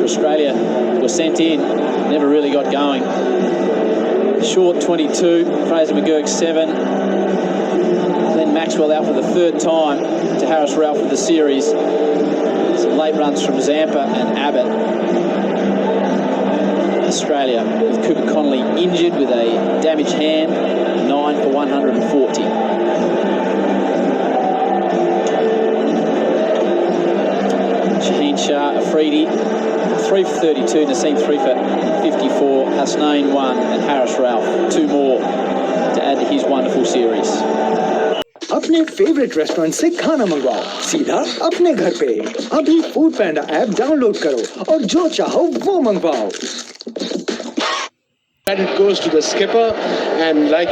for Australia were sent in, never really got going. Short 22, Fraser McGurk 7. Then Maxwell out for the third time to Harris Ralph with the series. Some late runs from Zampa and Abbott. Australia with Cooper Connolly injured with a damaged hand, 9 for 140. Shaheen Shah, Afridi, 3 for 32, Naseem 3 for 54, Hasnain 1 and Harris Ralph 2 more to add to his wonderful series. अपने favourite restaurant से खाना मंगवाओ सीधा अपने घर पे। अभी food पैंडा app download करो और जो चाहो वो मंगवाओ। And it goes to the skipper, and like